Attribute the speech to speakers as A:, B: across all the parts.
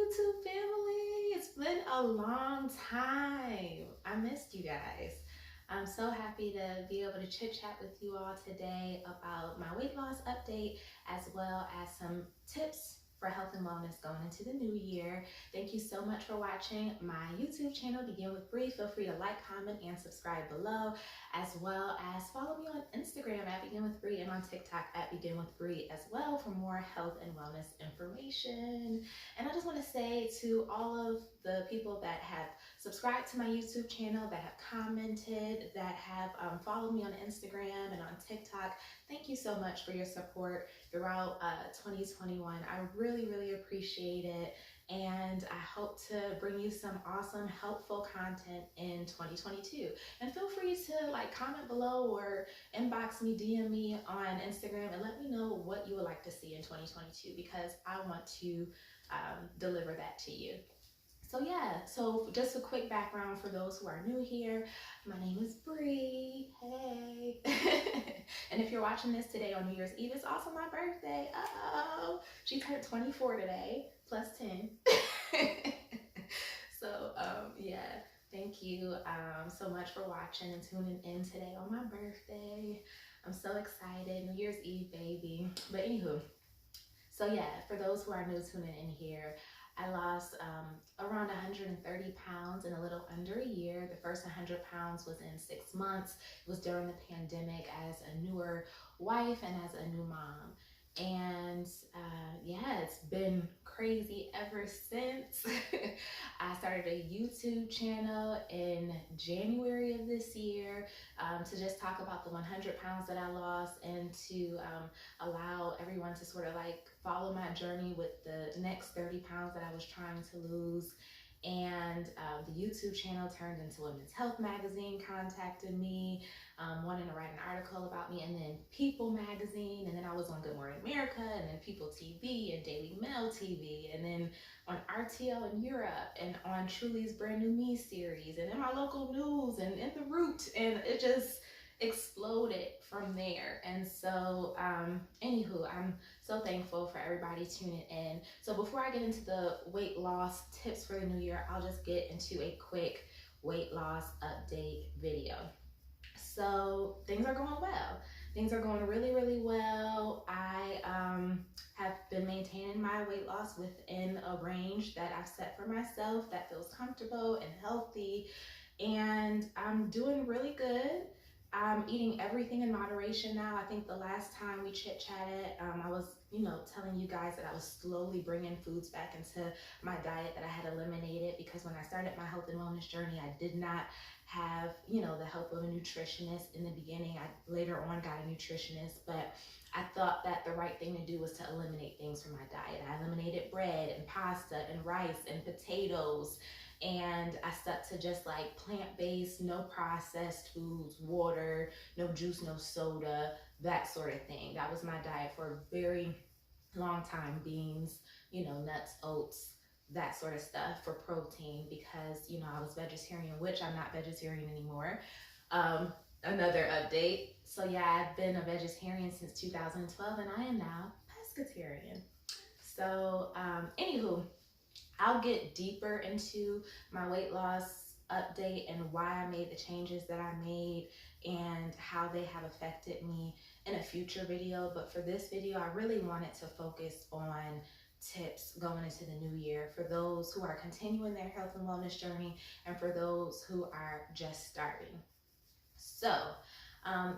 A: YouTube family. It's been a long time. I missed you guys. I'm so happy to be able to chit chat with you all today about my weight loss update as well as some tips for health and wellness going into the new year. Thank you so much for watching my YouTube channel, Begin with Bree. Feel free to like, comment, and subscribe below, as well as follow me on Instagram at Begin with Bree and on TikTok at Begin with Bree as well for more health and wellness information. And I just want to say to all of the people that have subscribed to my YouTube channel, that have commented, that have followed me on Instagram and on TikTok, thank you so much for your support throughout 2021. I really appreciate it. And I hope to bring you some awesome, helpful content in 2022. And feel free to comment below or inbox me, DM me on Instagram, and let me know what you would like to see in 2022 because I want to deliver that to you. So yeah, so just a quick background for those who are new here. My name is Bree. Hey. And if you're watching this today on New Year's Eve, it's also my birthday. Uh-oh. She turned 24 today, plus 10. So yeah, thank you so much for watching and tuning in today on my birthday. I'm so excited. New Year's Eve, baby. But anywho, so yeah, for those who are new tuning in here, I lost around 130 pounds in a little under a year. The first 100 pounds was in 6 months. It was during the pandemic as a newer wife and as a new mom. And yeah, it's been crazy ever since. I started a YouTube channel in January of this year to just talk about the 100 pounds that I lost and to allow everyone to sort of follow my journey with the next 30 pounds that I was trying to lose. And the YouTube channel turned into Women's Health magazine, contacted me, wanting to write an article about me, and then People magazine, and then I was on Good Morning America, and then People TV, and Daily Mail TV, and then on RTL in Europe, and on Truly's Brand New Me series, and in my local news, and in The Root, and it just exploded from there. And so anywho, I'm so thankful for everybody tuning in. So before I get into the weight loss tips for the new year, I'll just get into a quick weight loss update video. So things are going well. Things are going really well. I have been maintaining my weight loss within a range that I've set for myself that feels comfortable and healthy, and I'm doing really good. I'm eating everything in moderation now. I think the last time we chit-chatted, I was, telling you guys that I was slowly bringing foods back into my diet that I had eliminated, because when I started my health and wellness journey, I did not have, the help of a nutritionist in the beginning. I later on got a nutritionist, but I thought that the right thing to do was to eliminate things from my diet. I eliminated bread and pasta and rice and potatoes, and I stuck to just plant-based, no processed foods, water, no juice, no soda, that sort of thing. That was my diet for a very long time. Beans, nuts, oats, that sort of stuff for protein, because I was vegetarian, which I'm not vegetarian anymore. Another update. So yeah, I've been a vegetarian since 2012, and I am now pescatarian. So anywho, I'll get deeper into my weight loss update and why I made the changes that I made and how they have affected me in a future video. But for this video, I really wanted to focus on tips going into the new year for those who are continuing their health and wellness journey and for those who are just starting. So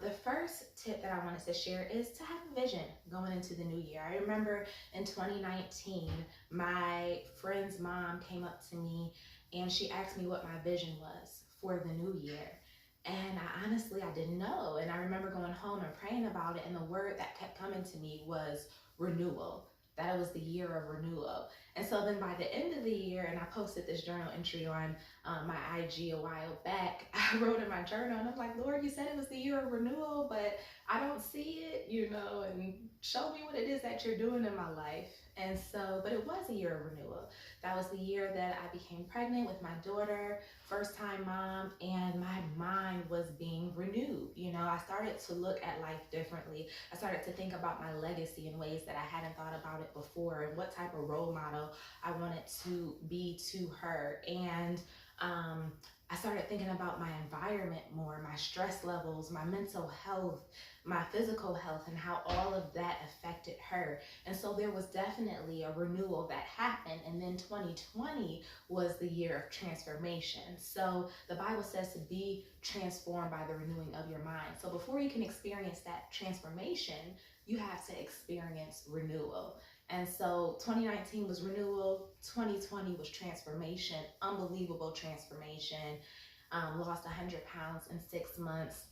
A: the first tip that I wanted to share is to have a vision going into the new year. I remember in 2019, my friend's mom came up to me and she asked me what my vision was for the new year. And I didn't know. And I remember going home and praying about it, and the word that kept coming to me was renewal. That it was the year of renewal. And so then by the end of the year, and I posted this journal entry on my IG a while back, I wrote in my journal, and I'm like, Lord, you said it was the year of renewal, but I don't see it, and show me what it is that you're doing in my life. And so, but it was a year of renewal. That was the year that I became pregnant with my daughter, first time mom, and my mind was being renewed. I started to look at life differently. I started to think about my legacy in ways that I hadn't thought about it before, and what type of role model I wanted to be to her. And I started thinking about my environment more, my stress levels, my mental health, my physical health, and how all of that affected her. And so there was definitely a renewal that happened. And then 2020 was the year of transformation. So the Bible says to be transformed by the renewing of your mind. So before you can experience that transformation, you have to experience renewal. And so 2019 was renewal, 2020 was transformation, unbelievable transformation. Lost 100 pounds in 6 months.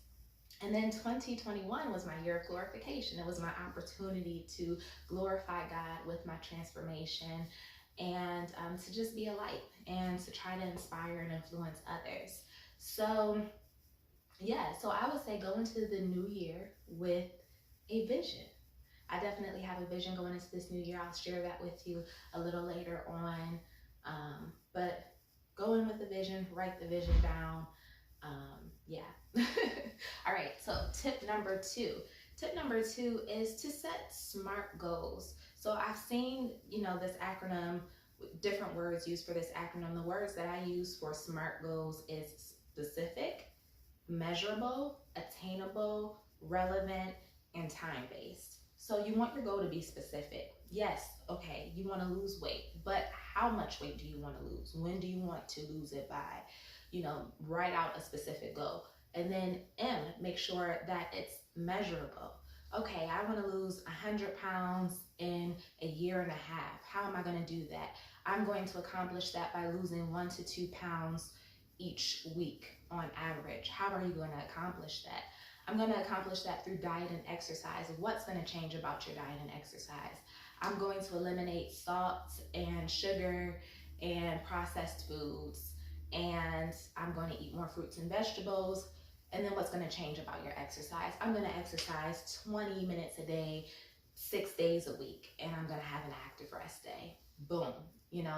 A: And then 2021 was my year of glorification. It was my opportunity to glorify God with my transformation, and to just be a light and to try to inspire and influence others. So, yeah, so I would say go into the new year with a vision. I definitely have a vision going into this new year. I'll share that with you a little later on. But go in with the vision, write the vision down. Yeah. All right, so tip number two. Tip number two is to set SMART goals. So I've seen, this acronym, different words used for this acronym. The words that I use for SMART goals is specific, measurable, attainable, relevant, and time-based. So you want your goal to be specific. Yes, okay, you want to lose weight, but how much weight do you want to lose? When do you want to lose it by? Write out a specific goal. And then M, make sure that it's measurable. Okay, I want to lose 100 pounds in a year and a half. How am I going to do that? I'm going to accomplish that by losing 1 to 2 pounds each week on average. How are you going to accomplish that? I'm going to accomplish that through diet and exercise. What's going to change about your diet and exercise? I'm going to eliminate salt and sugar and processed foods, and I'm going to eat more fruits and vegetables. And then what's going to change about your exercise? I'm going to exercise 20 minutes a day, 6 days a week, and I'm going to have an active rest day. Boom.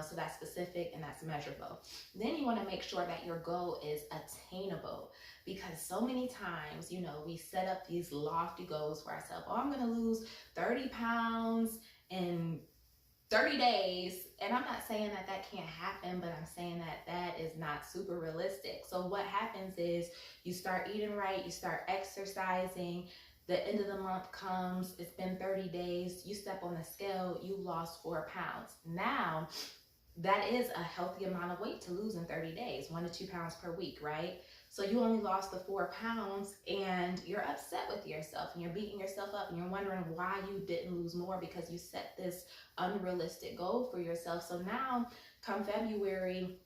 A: So that's specific and that's measurable. Then you want to make sure that your goal is attainable, because so many times, we set up these lofty goals for ourselves. Oh, I'm going to lose 30 pounds in 30 days. And I'm not saying that that can't happen, but I'm saying that that is not super realistic. So what happens is you start eating right, you start exercising, the end of the month comes, it's been 30 days, you step on the scale, you lost 4 pounds. Now, that is a healthy amount of weight to lose in 30 days, 1 to 2 pounds per week, right? So you only lost the 4 pounds and you're upset with yourself and you're beating yourself up and you're wondering why you didn't lose more, because you set this unrealistic goal for yourself. So now, come February,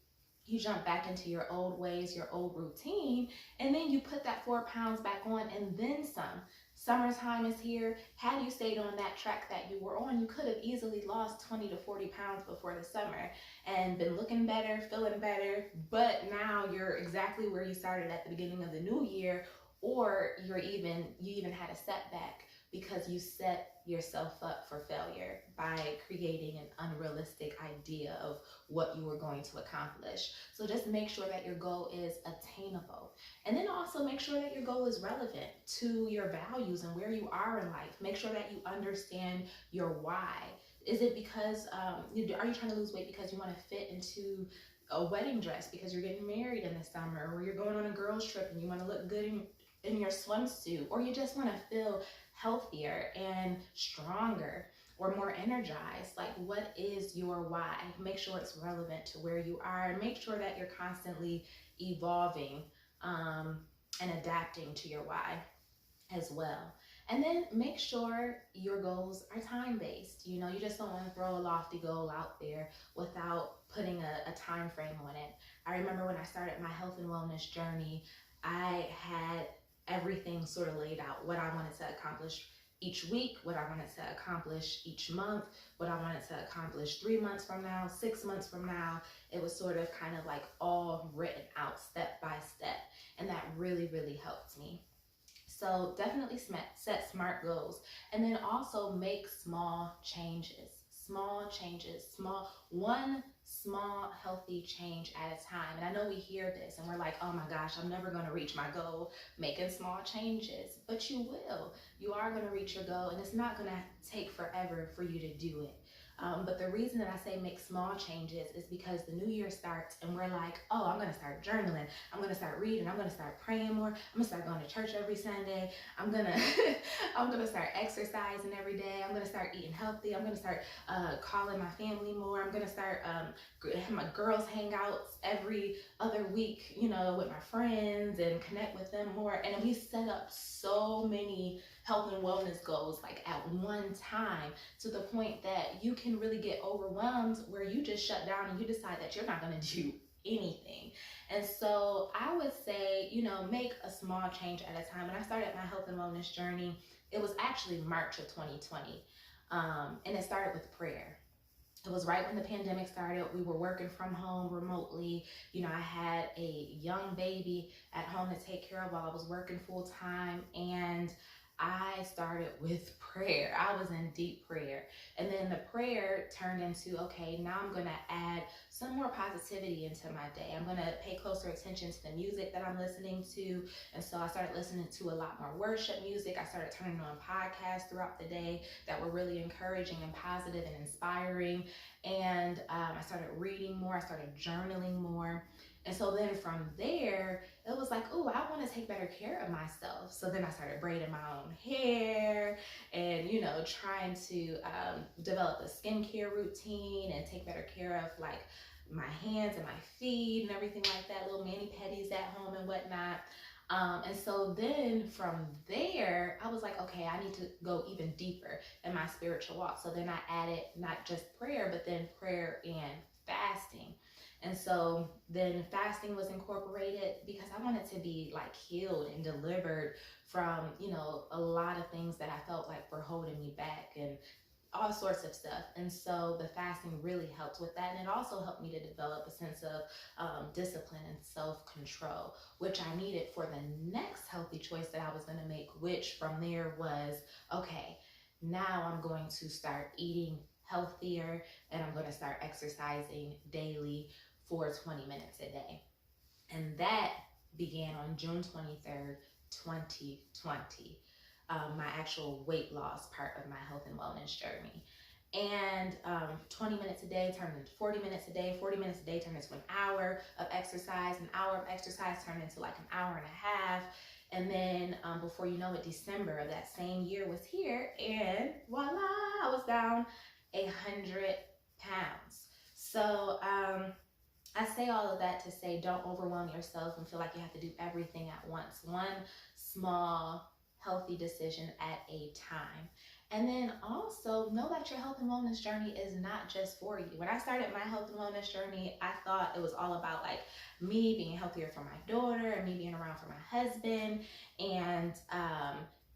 A: you jump back into your old ways, your old routine, and then you put that 4 pounds back on and then some. Summertime is here. Had you stayed on that track that you were on, you could have easily lost 20 to 40 pounds before the summer and been looking better, feeling better, but now you're exactly where you started at the beginning of the new year, or you even had a setback because you set yourself up for failure by creating an unrealistic idea of what you were going to accomplish. So just make sure that your goal is attainable. And then also make sure that your goal is relevant to your values and where you are in life. Make sure that you understand your why. Is it because, are you trying to lose weight because you want to fit into a wedding dress because you're getting married in the summer, or you're going on a girls trip and you want to look good in your swimsuit, or you just want to feel healthier and stronger or more energized? Like, what is your why? Make sure it's relevant to where you are, and make sure that you're constantly evolving and adapting to your why as well. And then make sure your goals are time-based. You just don't want to throw a lofty goal out there without putting a time frame on it. I remember when I started my health and wellness journey, I had everything sort of laid out, what I wanted to accomplish each week, what I wanted to accomplish each month, what I wanted to accomplish 3 months from now, 6 months from now. It was sort of kind of like all written out step by step. And that really, really helped me. So definitely set SMART goals. And then also make small changes. One small healthy change at a time. And I know we hear this and we're like, oh my gosh, I'm never going to reach my goal making small changes. But you will. You are going to reach your goal, and it's not going to take forever for you to do it. But the reason that I say make small changes is because the new year starts and we're like, oh, I'm going to start journaling. I'm going to start reading. I'm going to start praying more. I'm going to start going to church every Sunday. I'm going to I'm going to start exercising every day. I'm going to start eating healthy. I'm going to start calling my family more. I'm going to start have my girls hangouts every other week, you know, with my friends and connect with them more. And we set up so many health and wellness goals like at one time, to the point that you can really get overwhelmed where you just shut down and you decide that you're not going to do anything. And so I would say, you know, make a small change at a time. When I started my health and wellness journey, it was actually March of 2020. And it started with prayer. It was right when the pandemic started. We were working from home remotely. You know, I had a young baby at home to take care of while I was working full time. And I started with prayer. I was in deep prayer. And then the prayer turned into, okay, now I'm going to add some more positivity into my day. I'm going to pay closer attention to the music that I'm listening to. And so I started listening to a lot more worship music. I started turning on podcasts throughout the day that were really encouraging and positive and inspiring. And I started reading more. I started journaling more. And so then from there, it was like, oh, I want to take better care of myself. So then I started braiding my own hair and, you know, trying to develop a skincare routine and take better care of like my hands and my feet and everything like that, little mani-pedis at home and whatnot. And so then from there, I was like, okay, I need to go even deeper in my spiritual walk. So then I added not just prayer, but then prayer and fasting. And so then fasting was incorporated because I wanted to be like healed and delivered from, you know, a lot of things that I felt like were holding me back and all sorts of stuff. And so the fasting really helped with that. And it also helped me to develop a sense of discipline and self-control, which I needed for the next healthy choice that I was going to make, which from there was, okay, now I'm going to start eating healthier and I'm going to start exercising daily for 20 minutes a day. And that began on June 23rd, 2020. My actual weight loss part of my health and wellness journey. And 20 minutes a day turned into 40 minutes a day, 40 minutes a day turned into an hour of exercise, an hour of exercise turned into like an hour and a half. And then before you know it, December of that same year was here, and voila, I was down 100 pounds. So I say all of that to say don't overwhelm yourself and feel like you have to do everything at once. One small, healthy decision at a time. And then also know that your health and wellness journey is not just for you. When I started my health and wellness journey, I thought it was all about like me being healthier for my daughter and me being around for my husband. And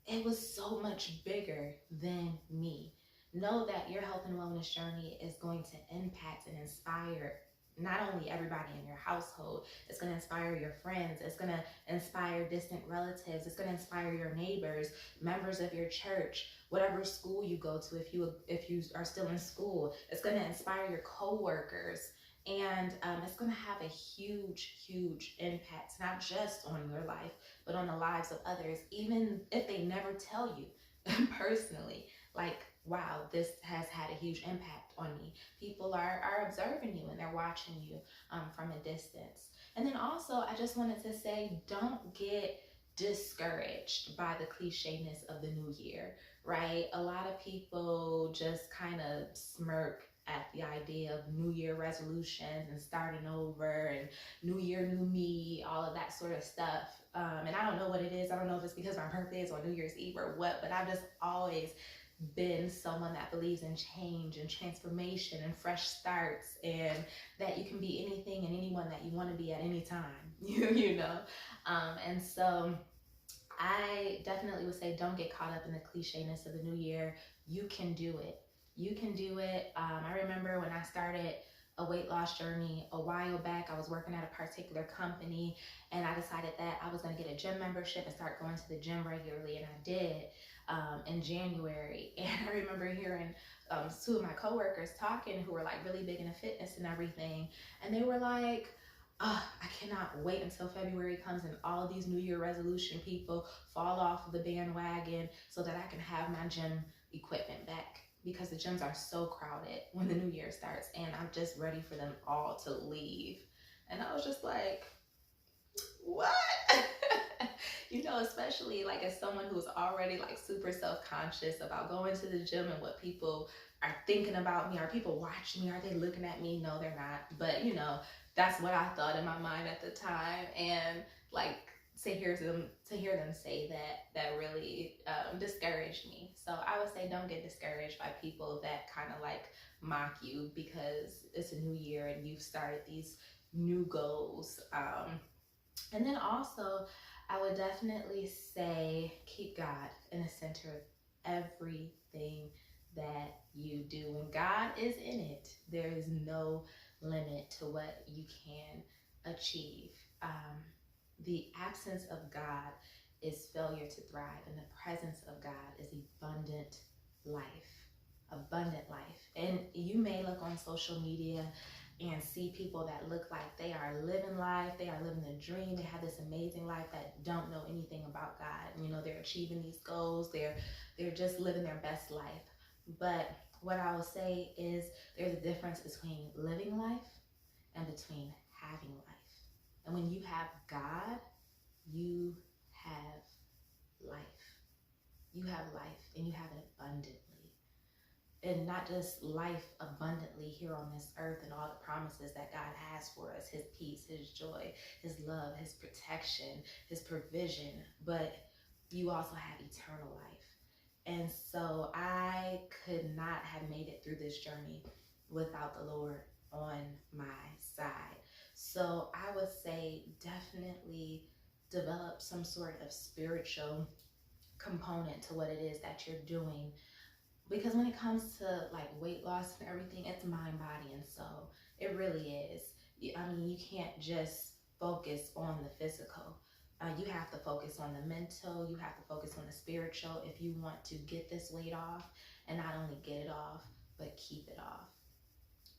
A: it was so much bigger than me. Know that your health and wellness journey is going to impact and inspire not only everybody in your household. It's going to inspire your friends. It's going to inspire distant relatives. It's going to inspire your neighbors, members of your church, whatever school you go to. If you are still in school, it's going to inspire your coworkers. And it's going to have a huge impact, not just on your life, but on the lives of others, even if they never tell you personally. Like, wow, this has had a huge impact on me. People are observing you and they're watching you from a distance. And then also, I just wanted to say, don't get discouraged by the clichéness of the new year, right? A lot of people just kind of smirk at the idea of New Year resolutions and starting over and New Year, new me, all of that sort of stuff. And I don't know what it is. I don't know if it's because my birthday is on New Year's Eve or what, but I've just always been someone that believes in change and transformation and fresh starts, and that you can be anything and anyone that you want to be at any time, you know? And so I definitely would say don't get caught up in the clichéness of the new year. You can do it. You can do it. I remember when I started a weight loss journey a while back, I was working at a particular company and I decided that I was going to get a gym membership and start going to the gym regularly, and I did in January. And I remember hearing two of my coworkers talking who were like really big into fitness and everything, and they were like, oh, I cannot wait until February comes and all of these New Year resolution people fall off of the bandwagon so that I can have my gym equipment back. because the gyms are so crowded when the new year starts, and I'm just ready for them all to leave. And I was just like, what? You know, especially like as someone who's already like super self-conscious about going to the gym and what people are thinking about me. Are people watching me? Are they looking at me? No, they're not. But you know, that's what I thought in my mind at the time. And like to hear them say that, that really discouraged me. So I would say don't get discouraged by people that kind of like mock you because it's a new year and you've started these new goals. And then also, I would definitely say keep God in the center of everything that you do. When God is in it, there is no limit to what you can achieve. The absence of God is failure to thrive, and the presence of God is abundant life. Abundant life. And you may look on social media and see people that look like they are living life, they are living the dream, they have this amazing life that don't know anything about God. You know, they're achieving these goals, they're just living their best life. But what I will say is there's a difference between living life and between having life. And when you have God, you have life. You have life, and you have it abundantly. And not just life abundantly here on this earth and all the promises that God has for us, his peace, his joy, his love, his protection, his provision, but you also have eternal life. And so I could not have made it through this journey without the Lord on my side. So I would say definitely develop some sort of spiritual component to what it is that you're doing, because when it comes to like weight loss and everything, it's mind, body, and soul. It really is. I mean, you can't just focus on the physical. You have to focus on the mental. You have to focus on the spiritual if you want to get this weight off, and not only get it off, but keep it off.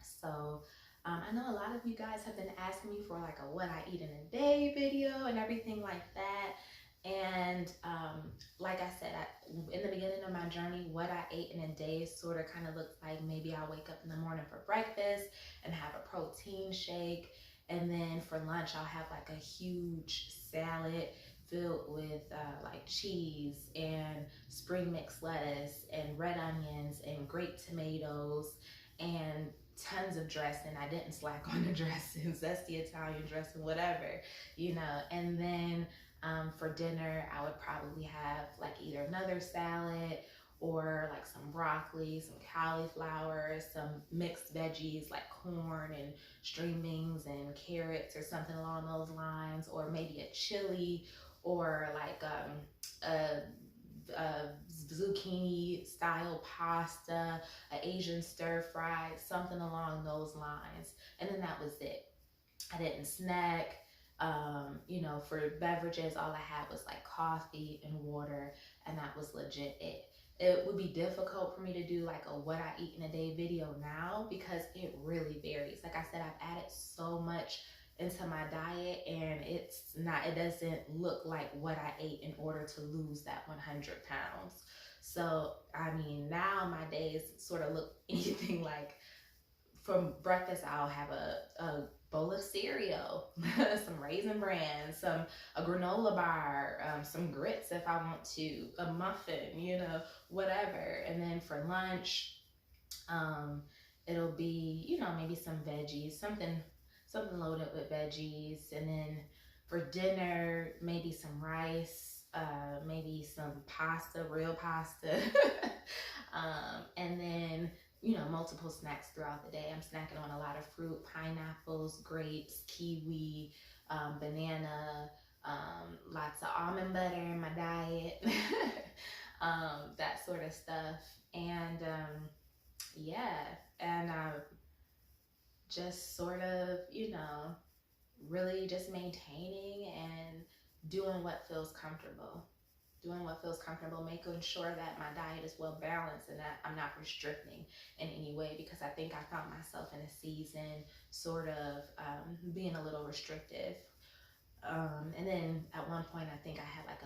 A: So I know a lot of you guys have been asking me for like a what I eat in a day video and everything like that. And like I said, in the beginning of my journey, what I ate in a day sort of kind of looks like maybe I'll wake up in the morning for breakfast and have a protein shake. And then for lunch, I'll have like a huge salad filled with like cheese and spring mix lettuce and red onions and grape tomatoes and tons of dressing. I didn't slack on the dressings. That's the Italian dressing, whatever, you know. And then for dinner, I would probably have like either another salad or like some broccoli, some cauliflower, some mixed veggies like corn and string beans and carrots or something along those lines, or maybe a chili or like a zucchini style pasta, an Asian stir fry, something along those lines. And then that was it. I didn't snack. You know, for beverages, all I had was like coffee and water, and that was legit it. It would be difficult for me to do like a what I eat in a day video now because it really varies. Like I said, I've added so much into my diet, and it doesn't look like what I ate in order to lose that 100 pounds. So, I mean, now my days sort of look anything like, for breakfast, I'll have a bowl of cereal, some Raisin Bran, a granola bar, some grits if I want to, a muffin, you know, whatever. And then for lunch, it'll be, you know, maybe some veggies, something loaded with veggies. And then for dinner, maybe some rice, maybe some pasta, real pasta. And then, you know, multiple snacks throughout the day. I'm snacking on a lot of fruit, pineapples, grapes, kiwi, banana, lots of almond butter in my diet, that sort of stuff. And yeah, and just sort of, you know, really just maintaining and doing what feels comfortable. Making sure that my diet is well balanced and that I'm not restricting in any way, because I think I found myself in a season sort of being a little restrictive. And then at one point, I think I had like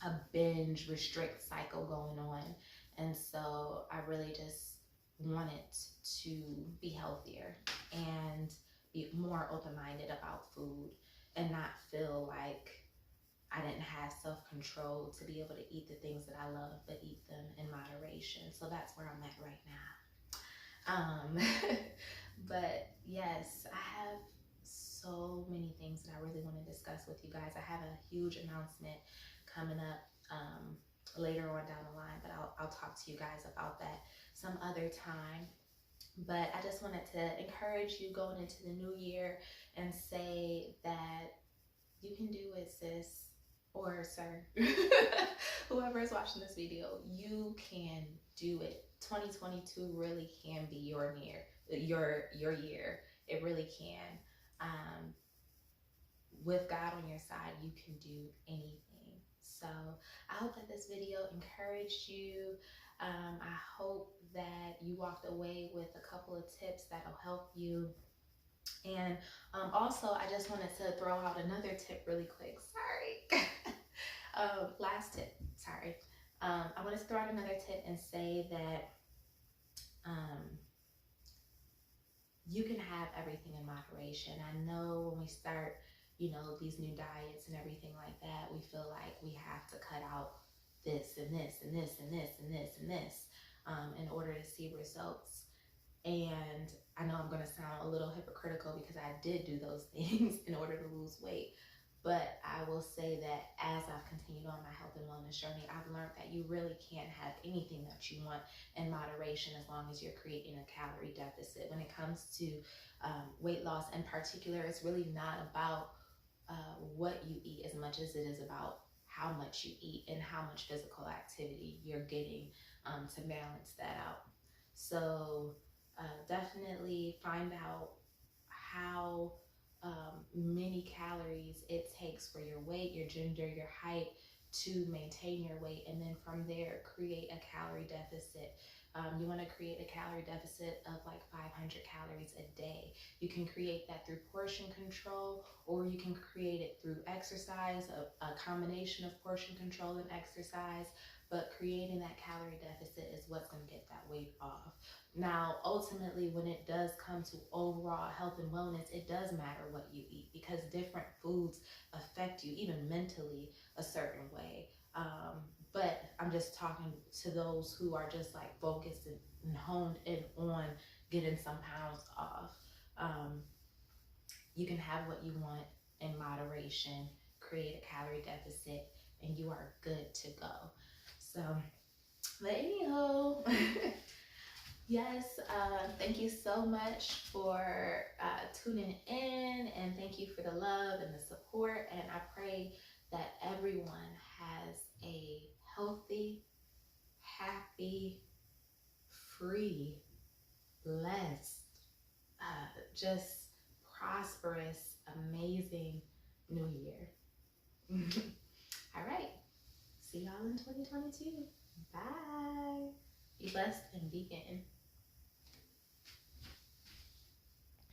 A: a binge restrict cycle going on. And so I really just wanted to be healthier and be more open-minded about food and not feel like I didn't have self-control to be able to eat the things that I love, but eat them in moderation. So that's where I'm at right now. But yes, I have so many things that I really want to discuss with you guys. I have a huge announcement coming up later on down the line, but I'll talk to you guys about that some other time. But I just wanted to encourage you going into the new year and say that you can do it, sis or sir. Whoever is watching this video, you can do it. 2022 really can be your year. It really can. With God on your side, you can do anything. So I hope that this video encouraged you. I hope that you walked away with a couple of tips that'll help you. And also, I just wanted to throw out another tip really quick. Sorry. Last tip. Sorry. I wanted to throw out another tip and say that you can have everything in moderation. I know when we start, these new diets and everything like that, we feel like we have to cut out this and this and this and this and this and this in order to see results. And I know I'm going to sound a little hypocritical because I did do those things in order to lose weight. But I will say that as I've continued on my health and wellness journey, I've learned that you really can't have anything that you want in moderation as long as you're creating a calorie deficit. When it comes to weight loss in particular, it's really not about what you eat as much as it is about how much you eat and how much physical activity you're getting to balance that out. So definitely find out how many calories it takes for your weight, your gender, your height to maintain your weight, and then from there create a calorie deficit. You want to create a calorie deficit of like 500 calories a day. You can create that through portion control, or you can create it through exercise, a combination of portion control and exercise. But creating that calorie deficit is what's going to get that weight off. Now, ultimately, when it does come to overall health and wellness, it does matter what you eat because different foods affect you, even mentally, a certain way. But I'm just talking to those who are just like focused and honed in on getting some pounds off. You can have what you want in moderation, create a calorie deficit, and you are good to go. So, but anyhow, yes, thank you so much for tuning in, and thank you for the love and the support. And I pray that everyone has a healthy, happy, free, blessed, just prosperous, amazing new year. All right. See y'all in 2022. Bye. Be blessed and vegan.